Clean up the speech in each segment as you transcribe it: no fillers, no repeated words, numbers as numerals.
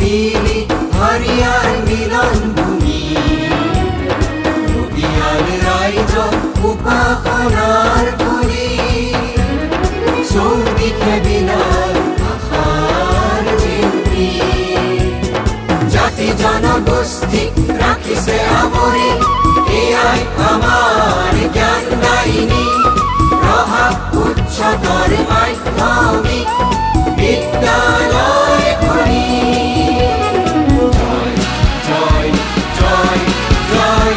পিলি হাৰিয়াৰ মিলন ভূমি নদিয়াৰ ৰাইজ উপাসনাৰ কুলি চৌদিশে বিলাল আশাৰ জিলমি জাতি জনগোষ্ঠী ৰাখিছে আৱৰি এয়াই আমাৰ জ্ঞানদায়িনী ৰহা উচ্চতৰ মাধ্যমিক বিদ্যালয়খনি জয় জয় জয়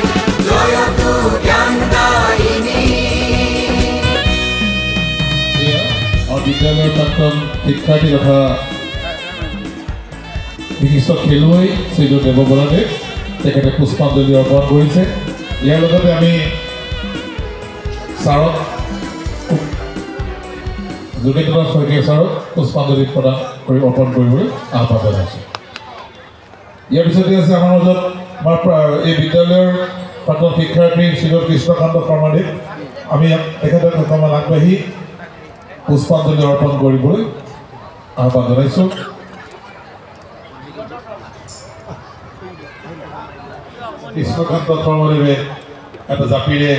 জয়তু জ্ঞানদায়িনী। বিদ্যালয়ৰ প্ৰাক্তন শিক্ষাৰ্থী তথা বিশিষ্ট খেলুৱৈ শ্ৰীযুত দেৱবৰাদে তেখেতে পুষ্পাঞ্জলি অৰ্পণ কৰিছে। ইয়াৰ লগতে আমি ছাৰক যোগেন্দ্ৰ শইকীয়া ছাৰক পুষ্পাঞ্জলি প্ৰদান কৰি অৰ্পণ কৰিবলৈ আহ্বান জনাইছোঁ। ইয়াৰ পিছতে আছে আমাৰ মাজত আমাৰ এই বিদ্যালয়ৰ প্ৰাক্তন শিক্ষাৰ্থী শ্ৰীযুত কৃষ্ণকান্ত শৰ্মাদেৱ। আমি তেখেতক অকণমান আগবাঢ়ি পুষ্পাঞ্জলি অৰ্পণ কৰিবলৈ আহ্বান জনাইছোঁ। কৃষ্ণকান্ত শৰ্মাদেৱে এটা জাপিৰে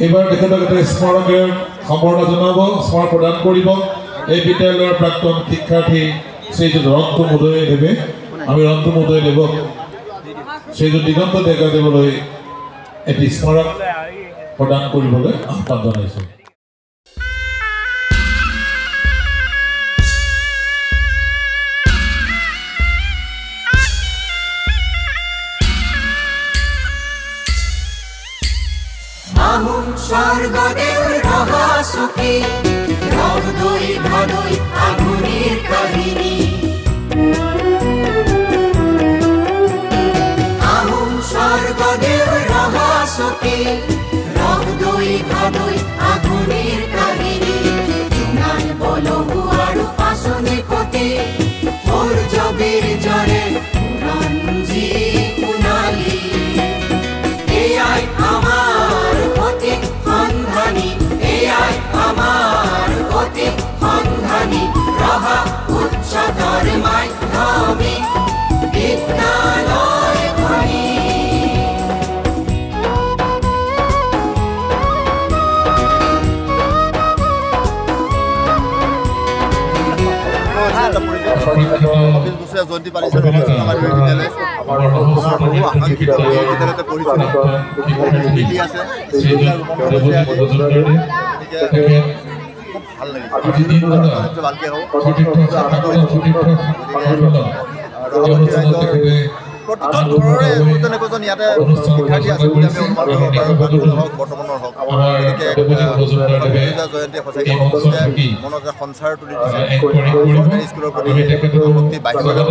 এইবাৰ তেখেতক এটা স্মৰণীয় সম্বৰ্ধনা জনাব, স্মৰণ প্ৰদান কৰিব এই বিদ্যালয়ৰ প্ৰাক্তন শিক্ষাৰ্থী শ্ৰীযুত ৰন্তু মুদৈদেৱে। আমি ৰন্তু মুদৈদেৱক শ্ৰীযুত দিগন্ত ডেকাদেৱলৈ এটি স্মাৰক প্ৰদান কৰিবলৈ আহ্বান জনাইছোঁ। আহোম স্বৰ্গদেউ ৰহাচকী ৰহদৈ ভাদৈ আগুনিৰ কাহিনী আহোম স্বৰ্গদেউ ৰহাচকী ৰহদৈ ভাদৈ আগুনিৰ কাহিনী জোঙাল বলহু আৰু পাচনি কটি সূৰ্য বীৰ্যৰে বুৰঞ্জী সোণালী এয়াই আমাৰ অতীত সন্ধানী এয়াই আমাৰ অতীত সন্ধানী ৰহা উচ্চতৰ মাধ্যমিক বিদ্যালয়খনি। জয়ন্তী পালিছে বিদ্যালয় বিদ্যালয়তে পঢ়িছিল আছে ভাল লাগিছে ভালকে হ'ব। প্ৰতিজন ঘৰৰে একোজন একোজন ইয়াতে শিক্ষাৰ্থী আছে বুলি আমি অনুমান কৰিব পাৰোঁ, হওক বৰ্তমানৰ হওক। গতিকে জয়ন্তী সঁচাকৈ মনত এটা সঞ্চাৰ তুলি দিছে স্কুলৰ প্ৰতি শক্তি বাঢ়িবলৈ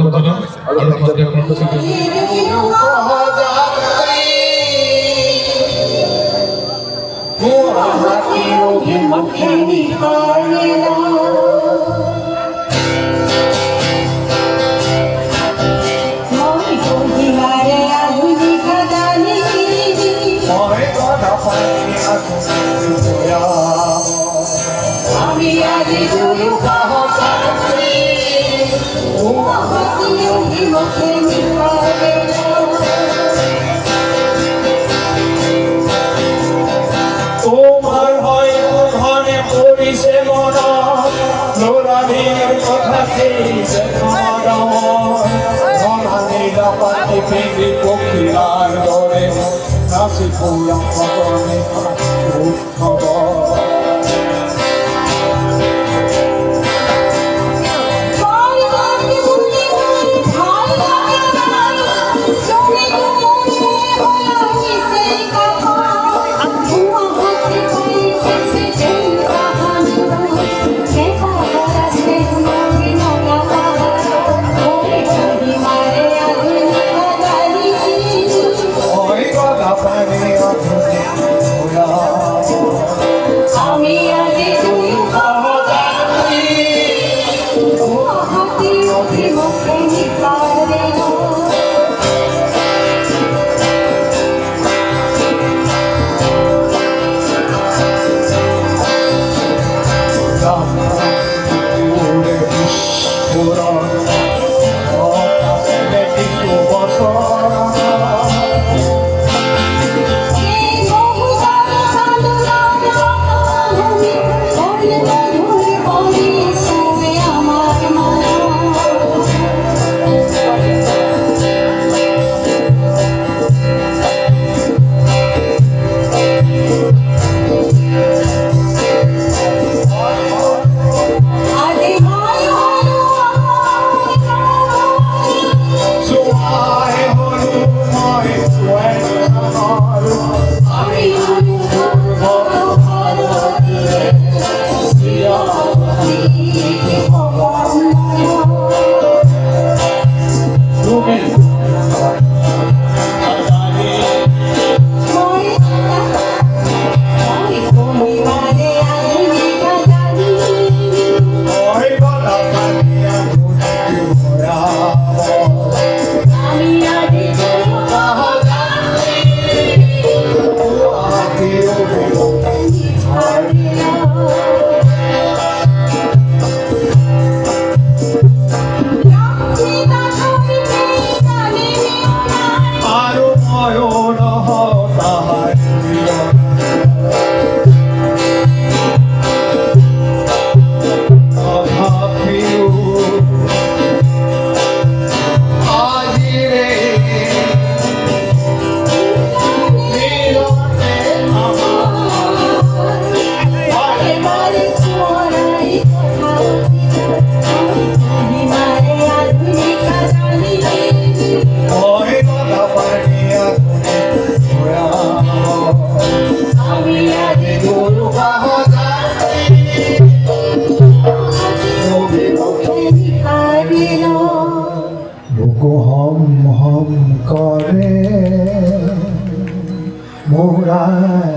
মোৰাই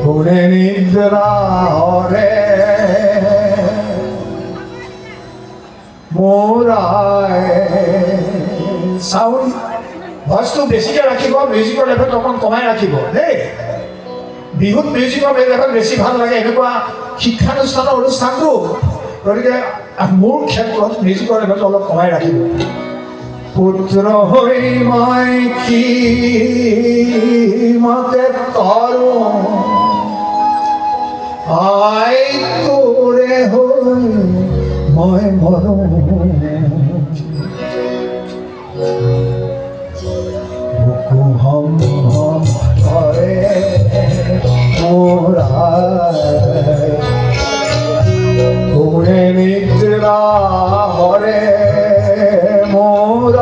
কোনে নিদ্ৰা হৰে মোৰাই চাউণ্ড ভইচটো বেছিকৈ ৰাখিব মিউজিকৰ লেভেল অকণ কমাই ৰাখিব দেই বিহুত মিউজিকৰ লেভেল বেছি ভাল লাগে এনেকুৱা শিক্ষানুষ্ঠানৰ অনুষ্ঠানটো গতিকে মোৰ ক্ষেত্ৰত মিউজিকৰ লেভেলটো অলপ কমাই ৰাখিব পুত্ৰ হৈ মই কি মতে তৰো আই তোৰে হৈ মই মৰো বুকু হম হম কৰে মোৰ কোনে নিদ্ৰা হৰে মোৰ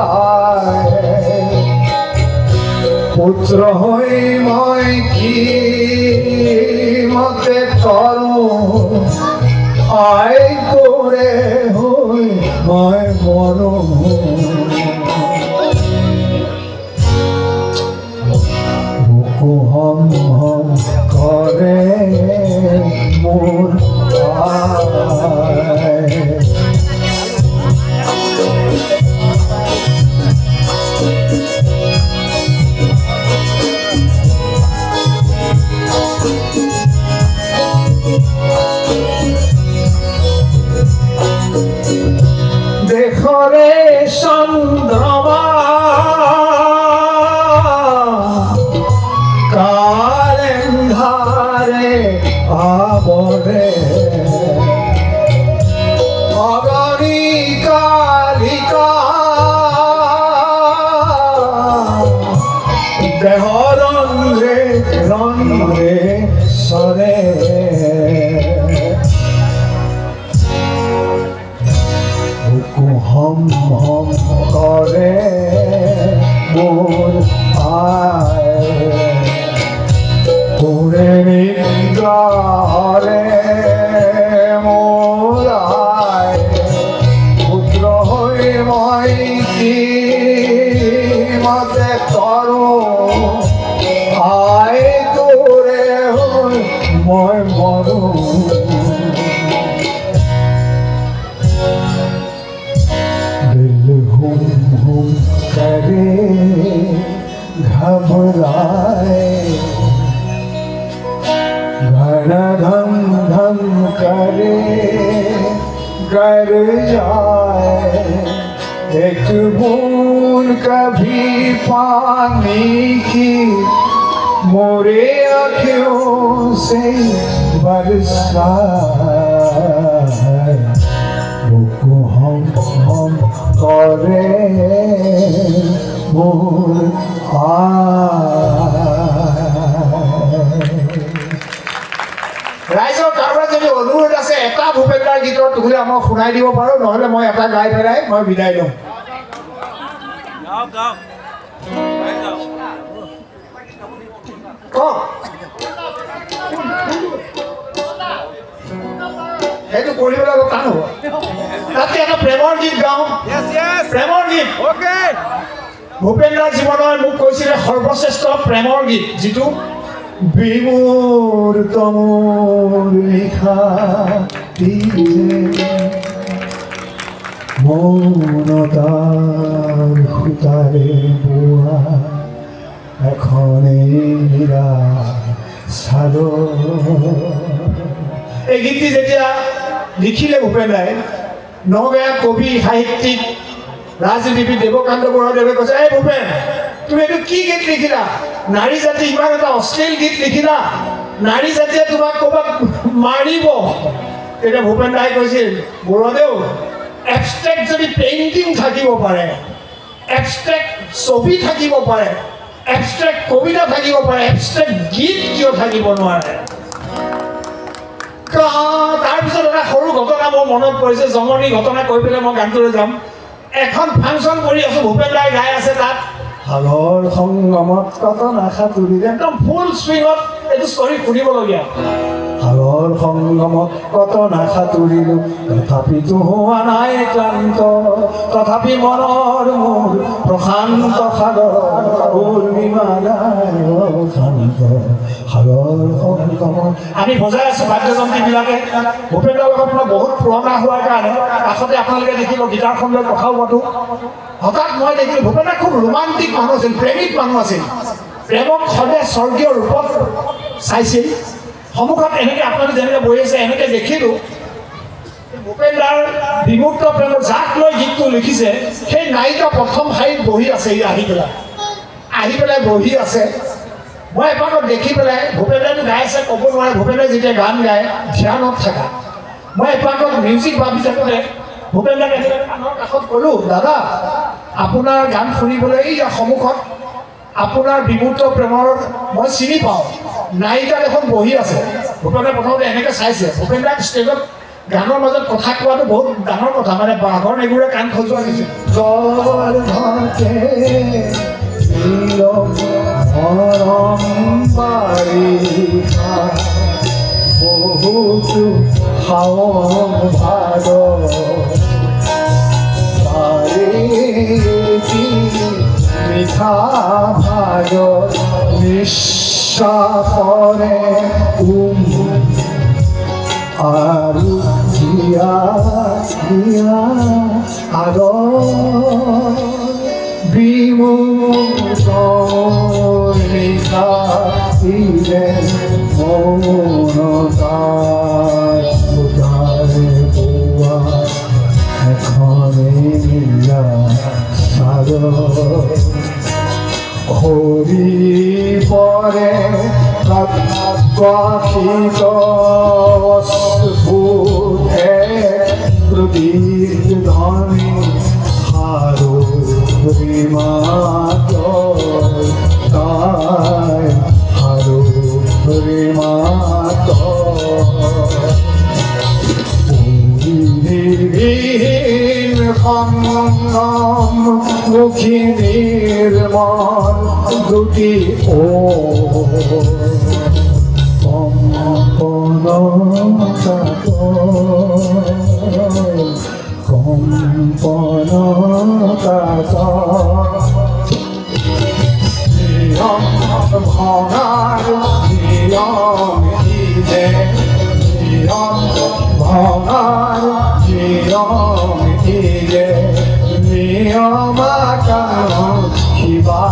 পুত্ৰ হৈ মই কি মতে তৰো আই তোৰে হৈ মই মৰো বুকু হম হম কৰে মোৰ দেশৰে চন্দ্ৰমা কালেন্ধাৰে আৱৰে অগণি কালিকা দেহৰ ৰঙে ৰঙে চৰে হম হম কৰে মোৰ তোৰে নিদ্ৰা হৰে মোৰ পুত্ৰ হৈ মই কি মতে তৰো আই তোৰে হৈ মই মৰো হুম হুম করে ঘবরায় ঘন ধম ধম করে गर जाए एक बूंद कभी पानी की मोरे आँखों से बरसाए बुको हम करे मोर ৰাইজৰ কাৰোবাৰ যদি অনুৰোধ আছে এটা ভূপেন্দ্ৰাৰ গীতৰ টুকুৰা মই শুনাই দিব পাৰোঁ নহ'লে মই এটা গাই পেলাই মই বিদায় লওঁ সেইটো কৰিবলৈ অলপ টান হ'ব তাতকে এটা প্ৰেমৰ গীত গাওঁ প্ৰেমৰ গীত ভূপেন্দ্ৰাৰ জীৱনৰ মোক কৈছিলে সৰ্বশ্ৰেষ্ঠ প্ৰেমৰ গীত যিটো বিমূৰ তমূৰ লিখা মৌনতাৰ সূতাৰে বোৱা এখনেই মীৰা চাদৰ এই গীতটি যেতিয়া লিখিলে ভূপেন্দ্ৰাই নগয়া কবি সাহিত্যিক ৰাজনীতিবিদ দেৱকান্ত বৰুৱাদেৱে কৈছে এই ভূপেন তুমি এইটো কি গীত লিখিলা নাৰী জাতি ইমান এটা অশ্লীল গীত লিখিলা নাৰী জাতিয়ে তোমাক ক'ৰবাত মাৰিব তেতিয়া ভূপেন্দ্ৰাই কৈছিল বৰুৱাদেউ এবষ্ট্ৰেক্ট যদি পেইণ্টিং থাকিব পাৰে এবষ্ট্ৰেক্ট ছবি থাকিব পাৰে এবষ্ট্ৰেক্ট কবিতা থাকিব পাৰে এবষ্ট্ৰেক্ট গীত কিয় থাকিব নোৱাৰে তাৰপিছত এটা সৰু ঘটনা মোৰ মনত পৰিছে জমনি ঘটনা কৈ পেলাই মই গানটোলৈ যাম এখন ফাংচন কৰি আছো ভূপেন্দ্ৰাই গাই আছে তাত সাগৰ সংগমত কত নাসাঁতুৰিলে একদম ফুল চুইঙত এইটো ষ্টৰী শুনিবলগীয়া সাগৰ সংগমত কত নাসাঁতুৰিলো তথাপিতো হোৱা নাই ক্লান্ত তথাপি মনৰ মোৰ প্ৰশান্ত সাগৰ উৰ্মিমালা আমি বজাই আছোঁ বাদ্যযন্ত্ৰীবিলাকে ভূপেন্দ্ৰৰ লগত মই বহুত পুৰণা হোৱাৰ কাৰণে কাষতে আপোনালোকে দেখিব গীটাৰখন লৈ কথাও পাতোঁ হঠাৎ মই দেখিলোঁ ভূপেন্দ্ৰ খুব ৰোমান্টিক মানুহ আছিল প্ৰেমিক মানুহ আছিল প্ৰেমক সদায় স্বৰ্গীয় ৰূপত চাইছিল সন্মুখত এনেকৈ আপোনালোকে যেনেকৈ বহি আছে এনেকৈ দেখিলোঁ ভূপেন্দ্ৰৰ বিমুক্ত প্ৰেমৰ যাক লৈ গীতটো লিখিছে সেই নায়িকা প্ৰথম শাৰীত বহি আছে আহি পেলাই বহি আছে মই এপাকত দেখি পেলাই ভূপেন্দ্ৰটো গাই আছে ক'ব নোৱাৰে ভূপেন্দ্ৰই যেতিয়া গান গায় ধ্যানত থকা মই এপাকত মিউজিক ভাবি থাকোঁতে ভূপেন্দ্ৰক কাণৰ কাষত ক'লোঁ দাদা আপোনাৰ গান শুনিবলৈ এই সন্মুখত আপোনাৰ বিমূৰ্ত প্ৰেমৰ মই চিনি পাওঁ নায়িকা এখন বহি আছে ভূপেন্দ্ৰই প্ৰথমতে এনেকৈ চাইছে ভূপেন্দ্ৰক ষ্টেজত গানৰ মাজত কথা কোৱাটো বহুত ডাঙৰ কথা মানে বাঘৰ নেগুৰে কাণ খজোৱা দিছে মিঠা ভাগ নিশ্বাসৰে আৰু দিয়া বিমুক্ত নিশাইৰে মনতাৰে পোৱা এখনে নীলা সাগৰ হৰি পৰে কাক্ষিত বোধে প্ৰদীপ ধনী হাৰো মাত তাই হাৰো মাত সংগম মুখী নিৰ্মল দুটি কম্পন নিয়ম ভঙাৰ নিয়ম ইদে নিয়ম ভঙাৰ নিয়ম ইদে নিয়মাকান কিবা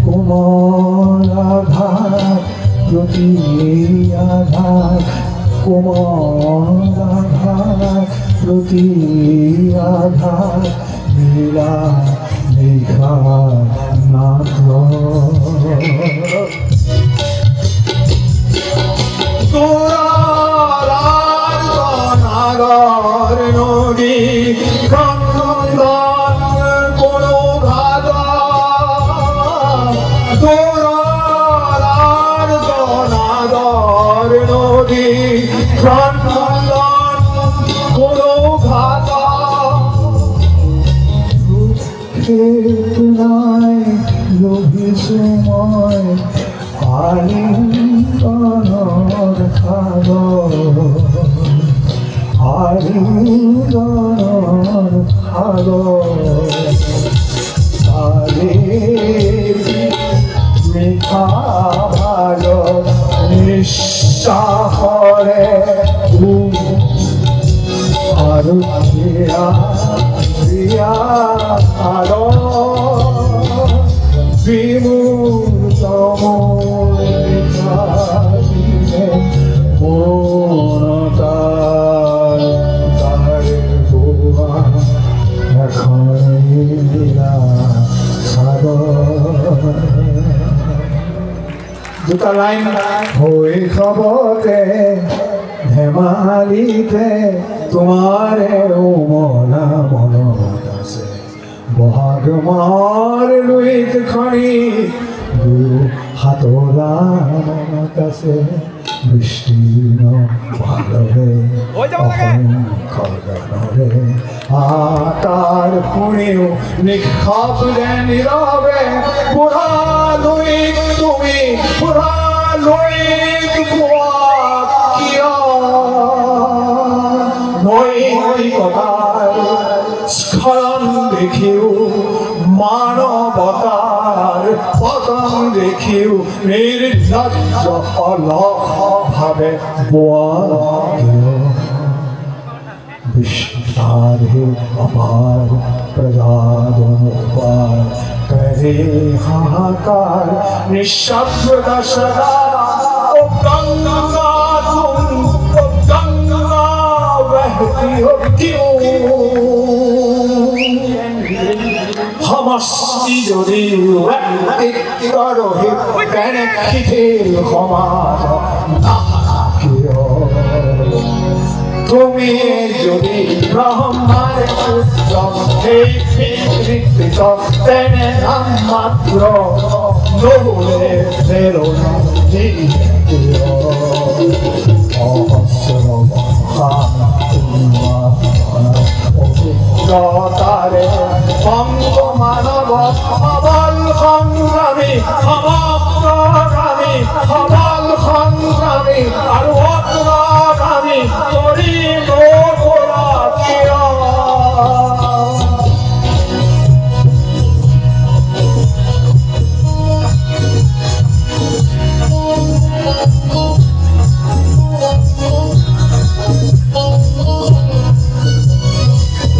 কোমল আঘাত প্ৰতি আঘাত কোমল আঘাত প্ৰতি আঘাত নীলা নিশা নাথ নাগৰ নদী খন্দন কোনো ঘাত তোৰাৰ নাগৰ নদী খন্দন কোনো ঘাত নাই লোভিছো মই আলিঙ্গনৰ সাগৰ আলিঙ্গনৰ সাগৰ মিঠা ভাগ নিশ্বাসৰে আৰু প্ৰিয়া আৰু বিমূৰ্ত দুটা লাইন শৈশৱতে ধেমালিতে তোমাৰে মনা মনত আছে বহাগ মাহৰ লুইত খনি গুৰু হাতৰা মনত আছে বৃষ্টিৰ ভালৰে খগনৰে আকাৰ শুনিও নিশব্দে নীৰৱে বুঢ়া লুইত তুমি বুঢ়া লুইত পোৱা কিয় নৈতিকতাৰ স্খলন দেখিও মানৱতাৰ সকাম দেখিও নির্লজ্জ অলখ ভাবে বোয়াল विश्वार है अपार प्रजादन पार करे हाहाकार निशब्द सदा ओ गंगा बहती हो क्यों हमस्ती जोड़ी एक करो है कहने की थे हमारा তুমি যদি ব্রহ্মার উত্তম এই পৃথিবীত তেনে মাত্র নহলে প্রেরণা অভিজ্ঞতারে বঙ্গ মানব সবল সংগ্রামী সমাপ্তগামী সবল সংগ্রামী আৰু অগ্রগামী করি লোকরা কিয়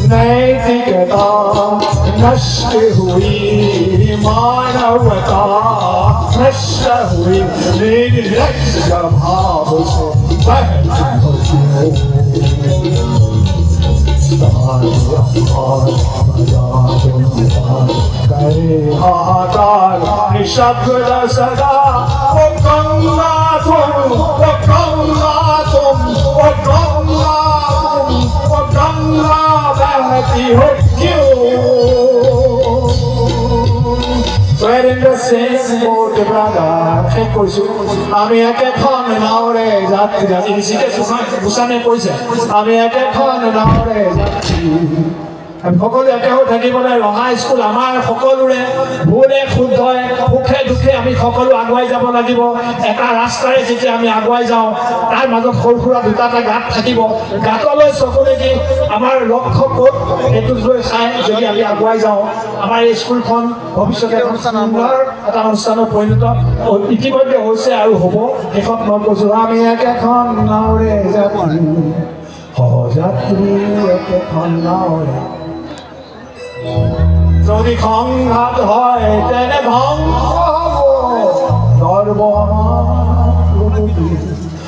नैतिकता नष्ट हुई मानवता नष्ट हुई निर्लज्ज भाव से करे हाहाकार निशब्द सदा ओ गंगा तुम ओ गंगा तुम ओ गंगा तुम ओ गंगा बहती हो क्यों We're in the same boat, brother. আমি একেখন নাওরে যাত্রী ইংলিশে বুসানে কৈছে আমি একেখন নাওরে যাত্রী আমি সকলো একে হৈ থাকিবলৈ ৰঙা স্কুল আমাৰ সকলোৰে ভুলে শুদ্ধই সুখে দুখে আমি সকলো আগুৱাই যাব লাগিব এটা ৰাস্তাৰে যেতিয়া আমি আগুৱাই যাওঁ তাৰ মাজত সৰু সুৰা দুটা গাঁত থাকিব গাঁতলৈ চকু দেখি আমাৰ লক্ষ্য ক'ত এইটো লৈ চাই যদি আমি আগুৱাই যাওঁ আমাৰ এই স্কুলখন ভৱিষ্যতে সুন্দৰ এটা অনুষ্ঠানত পৰিণত ইতিমধ্যে হৈছে আৰু হ'ব শেষত মই কৈছোঁ আমি একেখন নাওৰে যাত্ৰী সহযাত্ৰী একেখন নাওৰে যদি সংঘাত হয় তেনে ধ্বংস হব গর্ব আমার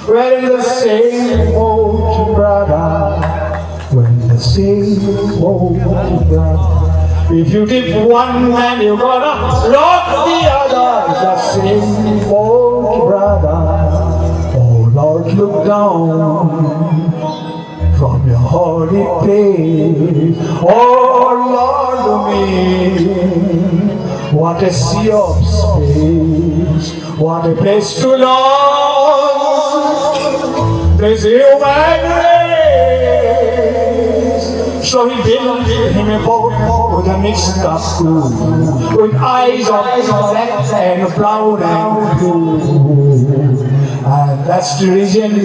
We're in the same boat, brother. We're in the same boat, brother. If you dip one man, you're gonna rock the other. The same boat, brother. Oh Lord, look down from your holy place. Oh Lord, me, what a sea of space, what a place to love this human race. So he built him a boat with a mixed up crew, with eyes of black and brown and blue. And that's the reason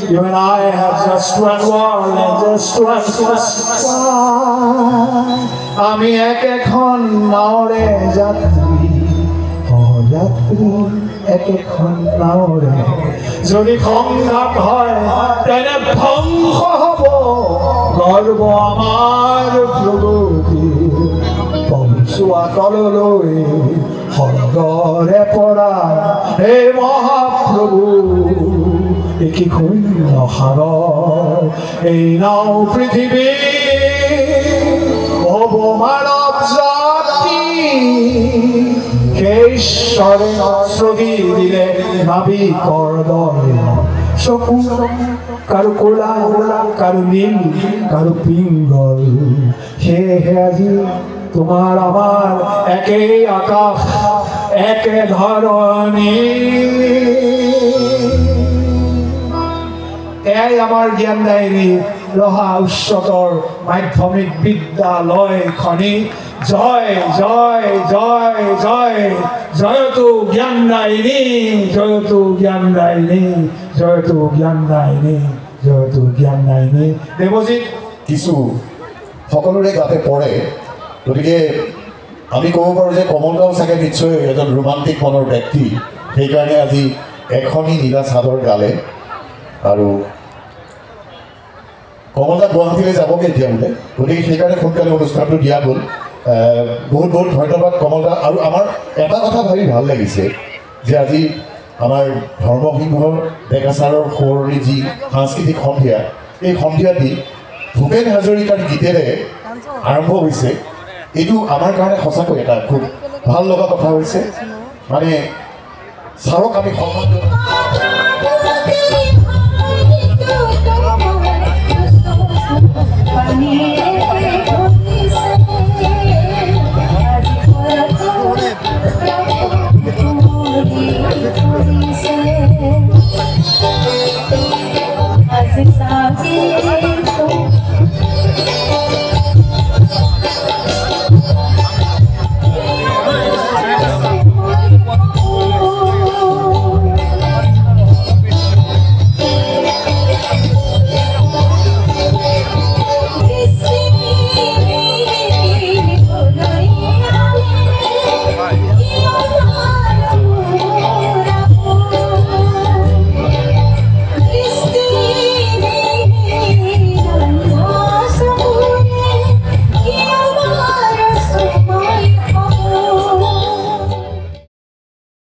you and I have just one world and just one sky. আমি একেখন নাওরে যাত্রী যাত্রী একেখন নাওরে যদি সংঘাত হয় তেনে ধ্বংস হব গর্ব আমাৰ প্ৰগতি পঞ্চোৱা তললৈ সৰগৰে পৰা হে মহাপ্ৰভু একি শূন্য সাগৰ এই নাও পৃথিৱী হ'ব মানৱ জাতি ঈশ্বৰে ছবি দিলে নাবিকৰ দৰে চকু কাৰো ক'লা কাৰো নীল কাৰো পিংগল সেয়েহে আজি তোমাৰ আমাৰ একেই আকাশ একে ধৰণী এয়াই আমাৰ জ্ঞানদায়িনী ৰহা উচ্চতৰ মাধ্যমিক বিদ্যালয়খনি জয় জয় জয় জয় জয়তু জ্ঞানদায়িনী জয়তু জ্ঞানদায়িনী জয়তু জ্ঞানদায়িনী জয়তু জ্ঞানদায়িনী দেৱজিৎ কিছু সকলোৰে গাতে পৰে গতিকে আমি ক'ব পাৰোঁ যে কমলদাও চাগে নিশ্চয় এজন ৰোমান্টিক মনৰ ব্যক্তি সেইকাৰণে আজি এখনি নীলা চাদৰ গালে আৰু কমলদা গুৱাহাটীলৈ যাবগৈ এতিয়া বোলে গতিকে সেইকাৰণে সোনকালে অনুষ্ঠানটো দিয়া গ'ল বহুত বহুত ধন্যবাদ কমলদা আৰু আমাৰ এটা কথা ভাবি ভাল লাগিছে যে আজি আমাৰ ধৰ্মসিংহ ডেকা ছাৰৰ সোঁৱৰণি যি সাংস্কৃতিক সন্ধিয়া এই সন্ধিয়াটি ভূপেন হাজৰিকাৰ গীতেৰে আৰম্ভ হৈছে এইটো আমাৰ কাৰণে সঁচাকৈ এটা খুব ভাল লগা কথা হৈছে মানে ছাৰক আমি সন্মান Say